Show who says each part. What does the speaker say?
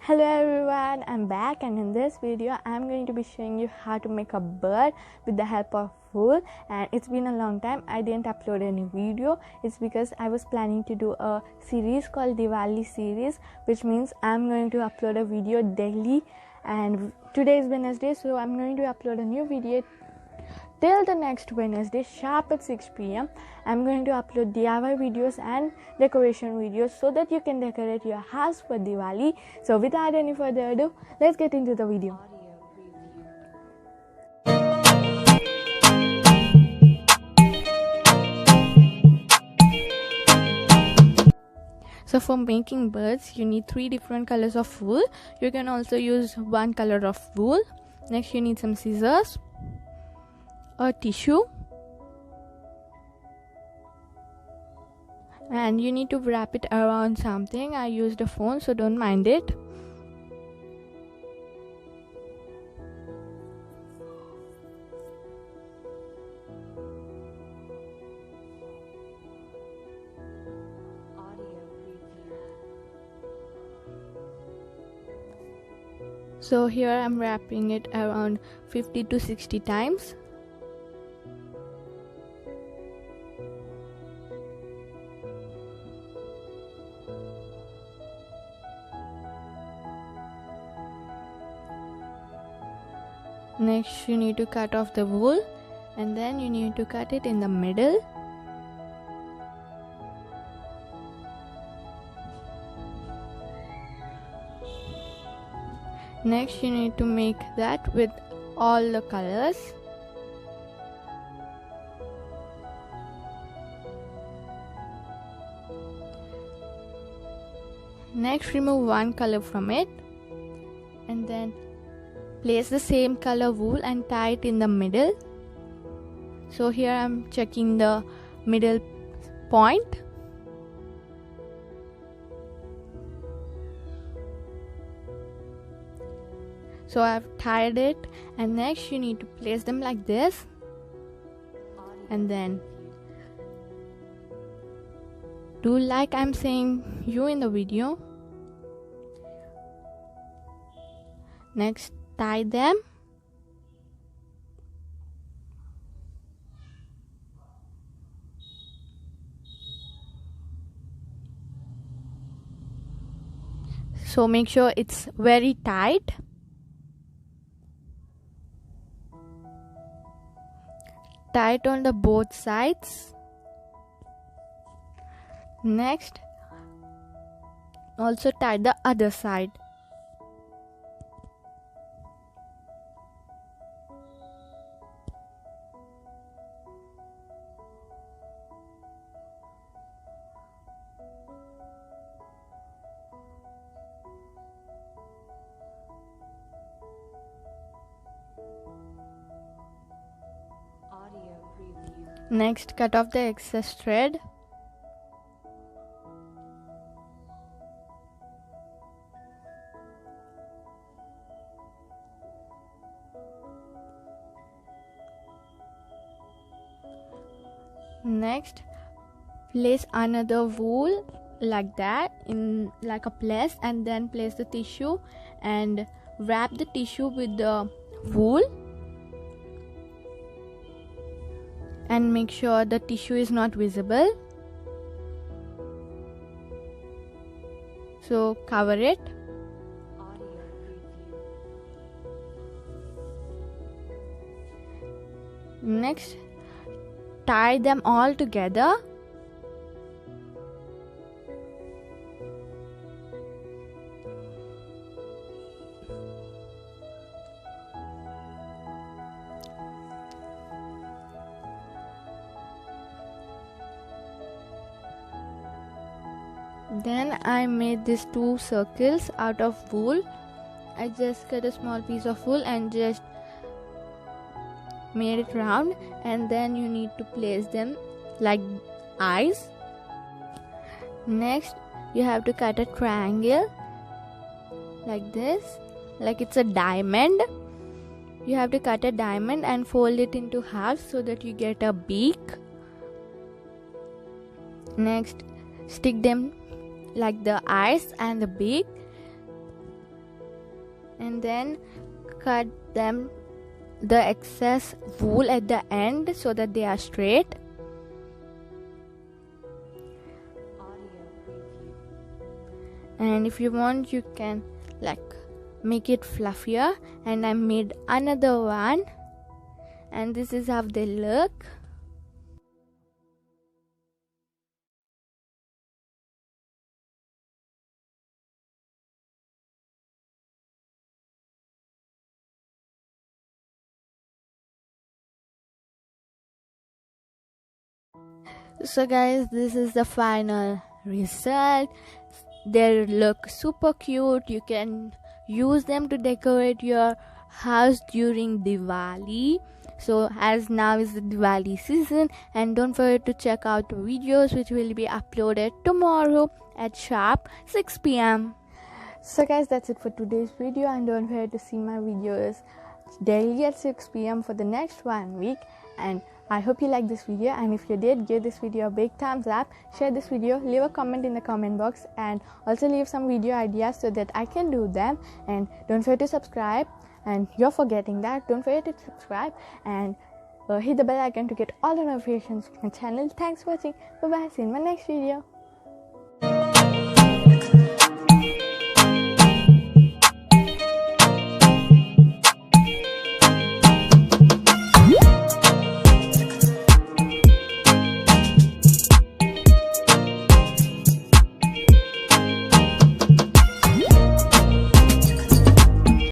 Speaker 1: Hello everyone, I'm back, and in this video I'm going to be showing you how to make a bird with the help of wool. And it's been a long time I didn't upload any video. It's because I was planning to do a series called Diwali series, which means I'm going to upload a video daily, and today is Wednesday, so I'm going to upload a new video till the next Wednesday sharp at 6 p.m. I'm going to upload DIY videos and decoration videos so that you can decorate your house for Diwali. So without any further ado, let's get into the video. So for making birds, you need 3 different colors of wool. You can also use 1 color of wool. Next you need some scissors, a tissue, and you need to wrap it around something. I used a phone, so don't mind it. So here I'm wrapping it around 50 to 60 times. Next you need to cut off the wool, and then you need to cut it in the middle. Next you need to make that with all the colors. Next remove 1 color from it, and then place the same color wool and tie it in the middle. So here I'm checking the middle point. So I've tied it, and next you need to place them like this, and then do like I'm saying you in the video. Next tie them. So make sure it's very tight. Tie it on the both sides. Next also tie the other side. Next cut off the excess thread. Next place another wool like that in like a place, and then place the tissue and wrap the tissue with the wool, and make sure the tissue is not visible. So cover it. Next tie them all together. Then I made these 2 circles out of wool. I just cut a small piece of wool and just made it round, and then you need to place them like eyes. Next you have to cut a triangle like this, like it's a diamond. You have to cut a diamond and fold it into half so that you get a beak. Next stick them like the eyes and the beak. and then cut them the excess wool at the end so that they are straight. And if you want, you can like make it fluffier, and I made another one, and this is how they look. So guys, this is the final result. They look super cute. You can use them to decorate your house during Diwali. So as now is the Diwali season, and don't forget to check out the videos which will be uploaded tomorrow at sharp 6 p.m. So guys, that's it for today's video, and don't forget to see my videos daily at 6 p.m. for the next 1 week. And I hope you liked this video, and if you did, give this video a big thumbs up, share this video, leave a comment in the comment box, and also leave some video ideas so that I can do them. And don't forget to subscribe, and you're forgetting that, don't forget to subscribe and hit the bell icon to get all the notifications from my channel. Thanks for watching. Bye bye, see you in my next video.